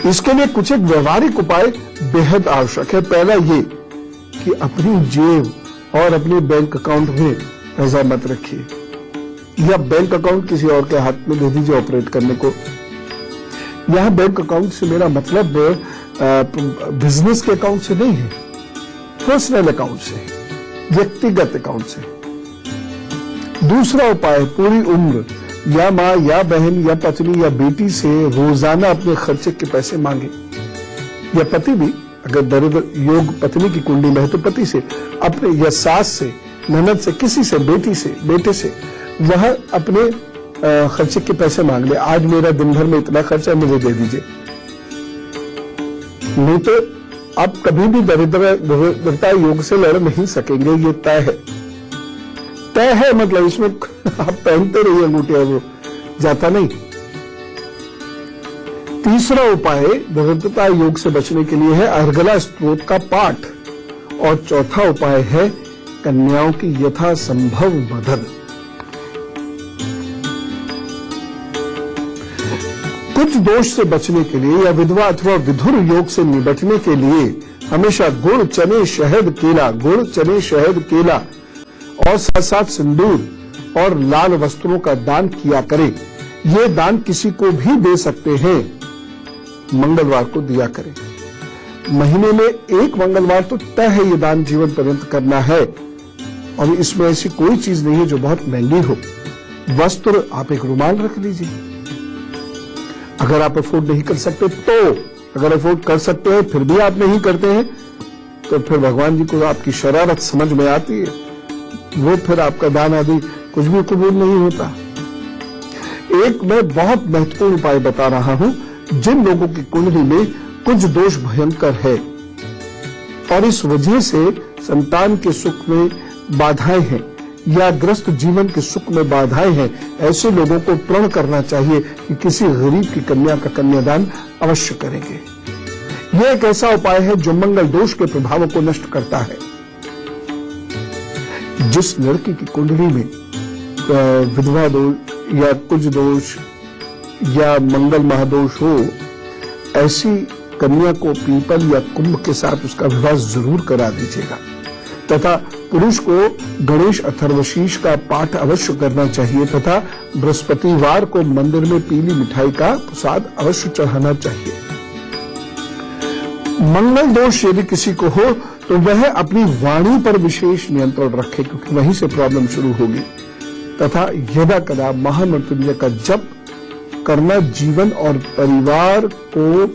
इसके लिए कुछ एक व्यवहारिक उपाय बेहद आवश्यक है। पहला ये कि अपनी जेब और अपने बैंक अकाउंट में पैसा मत रखिए, या बैंक अकाउंट किसी और के हाथ में दे दीजिए ऑपरेट करने को। यहां बैंक अकाउंट से मेरा मतलब बिजनेस के अकाउंट से नहीं है, पर्सनल अकाउंट से, व्यक्तिगत अकाउंट से। दूसरा उपाय, पूरी उम्र या माँ या बहन या पत्नी या बेटी से रोजाना अपने खर्चे के पैसे मांगे, या पति भी, अगर दरिद्र योग पत्नी की कुंडली में है तो पति से, अपने या सास से, ननद से, किसी से, बेटी से, बेटे से, वह अपने खर्चे के पैसे मांग ले। आज मेरा दिन भर में इतना खर्चा, मुझे दे दीजिए। नहीं तो आप कभी भी दरिद्रता योग से लड़ नहीं सकेंगे, ये तय है। मतलब इसमें आप पहनते रहिए अंगूठियां, वो जाता नहीं। तीसरा उपाय दरिद्रता योग से बचने के लिए है अर्गला स्तोत्र का पाठ, और चौथा उपाय है कन्याओं की यथासंभव मदद। कुछ दोष से बचने के लिए या विधवा अथवा विधुर योग से निपटने के लिए हमेशा गुड़ चने शहद केला, गुड़ चने शहद केला और साथ साथ सिंदूर और लाल वस्त्रों का दान किया करें। ये दान किसी को भी दे सकते हैं, मंगलवार को दिया करें। महीने में एक मंगलवार तो तय है ये दान जीवन पर्यंत करना है, और इसमें ऐसी कोई चीज नहीं है जो बहुत महंगी हो। वस्त्र आप एक रुमाल रख लीजिए। अगर आप अफोर्ड नहीं कर सकते तो, अगर अफोर्ड कर सकते हैं फिर भी आप नहीं करते हैं तो फिर भगवान जी को आपकी शरारत समझ में आती है, वो फिर आपका दान आदि कुछ भी कबूल नहीं होता। एक मैं बहुत महत्वपूर्ण उपाय बता रहा हूं, जिन लोगों की कुंडली में कुछ दोष भयंकर है और इस वजह से संतान के सुख में बाधाएं हैं या ग्रस्त जीवन के सुख में बाधाएं हैं, ऐसे लोगों को प्रण करना चाहिए कि किसी गरीब की कन्या का कन्यादान अवश्य करेंगे। यह एक ऐसा उपाय है जो मंगल दोष के प्रभावों को नष्ट करता है। जिस लड़की की कुंडली में विधवा दोष या कुछ दोष या मंगल महादोष हो, ऐसी कन्या को पीपल या कुंभ के साथ उसका विवाह जरूर करा दीजिएगा तथा पुरुष को गणेश अथर्वशीष का पाठ अवश्य करना चाहिए तथा बृहस्पतिवार को मंदिर में पीली मिठाई का प्रसाद अवश्य चढ़ाना चाहिए। मंगल दोष यदि किसी को हो तो वह अपनी वाणी पर विशेष नियंत्रण रखे, क्योंकि वहीं से प्रॉब्लम शुरू होगी तथा यदा कदा महामृत्युंजय का जप करना जीवन और परिवार को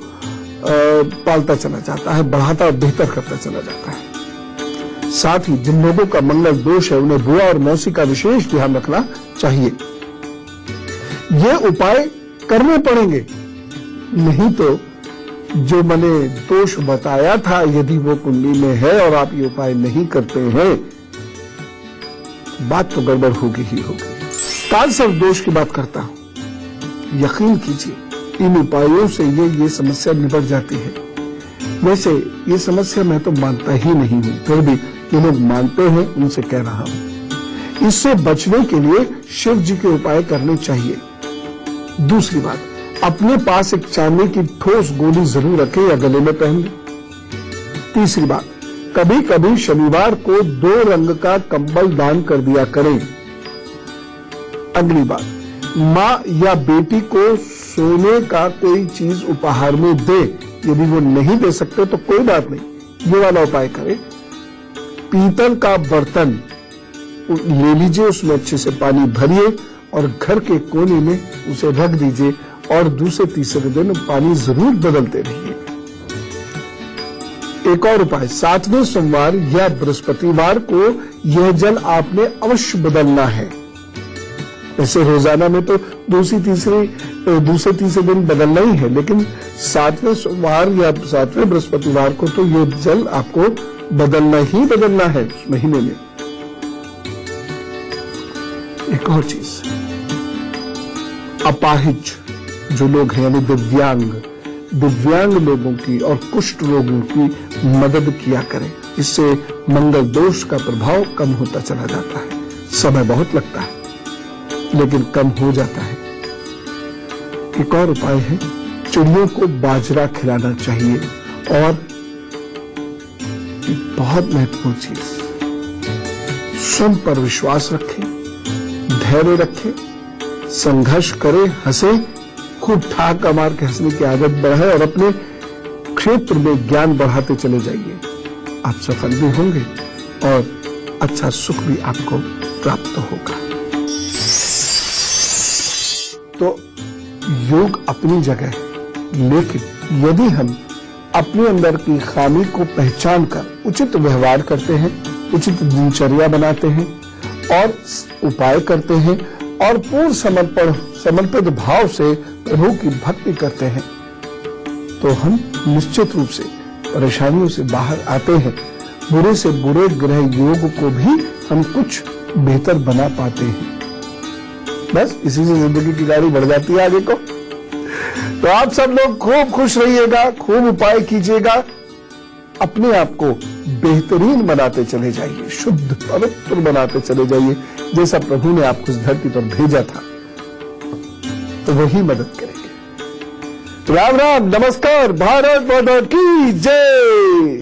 पालता चला जाता है, बढ़ाता और बेहतर करता चला जाता है। साथ ही जिन लोगों का मंगल दोष है उन्हें बुआ और मौसी का विशेष ध्यान रखना चाहिए। ये उपाय करने पड़ेंगे, नहीं तो जो मैंने दोष बताया था यदि वो कुंडली में है और आप ये उपाय नहीं करते हैं, बात तो गड़बड़ होगी ही होगी। कालसर्प दोष की बात करता हूं, यकीन कीजिए इन उपायों से ये समस्या निपट जाती है। वैसे ये समस्या मैं तो मानता ही नहीं हूं, फिर भी जो लोग मानते हैं उनसे कह रहा हूं। इससे बचने के लिए शिव जी के उपाय करने चाहिए। दूसरी बात, अपने पास एक चांदी की ठोस गोली जरूर रखें या गले में पहन लें। तीसरी बात, कभी कभी शनिवार को 2 रंग का कंबल दान कर दिया करें। अगली बात, मां या बेटी को सोने का कोई चीज उपहार में दे, यदि वो नहीं दे सकते तो कोई बात नहीं, ये वाला उपाय करें। पीतल का बर्तन ले लीजिए, उसमें अच्छे से पानी भरिए और घर के कोने में उसे रख दीजिए और दूसरे तीसरे दिन पानी जरूर बदलते रहिए। एक और उपाय, 7वें सोमवार या बृहस्पतिवार को यह जल आपने अवश्य बदलना है। वैसे रोजाना में तो दूसरे तीसरे दिन बदलना ही है, लेकिन 7वें सोमवार या 7वें बृहस्पतिवार को तो ये जल आपको बदलना ही बदलना है उस महीने में। एक और चीज, अपाहिज जो लोग हैं यानी दिव्यांग लोगों की और कुष्ठ रोगियों की मदद किया करें, इससे मंगल दोष का प्रभाव कम होता चला जाता है। समय बहुत लगता है लेकिन कम हो जाता है। एक और उपाय है, चिड़ियों को बाजरा खिलाना चाहिए। और बहुत महत्वपूर्ण चीज, स्वयं पर विश्वास रखें, धैर्य रखें, संघर्ष करें, हंसे, खूब ठहाका मार के हंसने की आदत बढ़ाए और अपने क्षेत्र में ज्ञान बढ़ाते चले जाइए। आप सफल भी होंगे और अच्छा सुख भी आपको प्राप्त होगा। तो योग अपनी जगह है, लेकिन यदि हम अपने अंदर की खामी को पहचान कर उचित व्यवहार करते हैं, उचित दिनचर्या बनाते हैं और उपाय करते हैं और पूर्ण समर्पित भाव से प्रभु की भक्ति करते हैं, तो हम निश्चित रूप से परेशानियों से बाहर आते हैं। बुरे से बुरे ग्रह योग को भी हम कुछ बेहतर बना पाते हैं। बस इसी से जिंदगी की गाड़ी बढ़ जाती है आगे को। तो आप सब लोग खूब खुश रहिएगा, खूब उपाय कीजिएगा, अपने आप को बेहतरीन बनाते चले जाइए, शुद्ध पवित्र बनाते चले जाइए। जैसा प्रभु ने आपको इस धरती पर भेजा था तो वही मदद करेंगे। राम राम, नमस्कार, भारत माता की जय।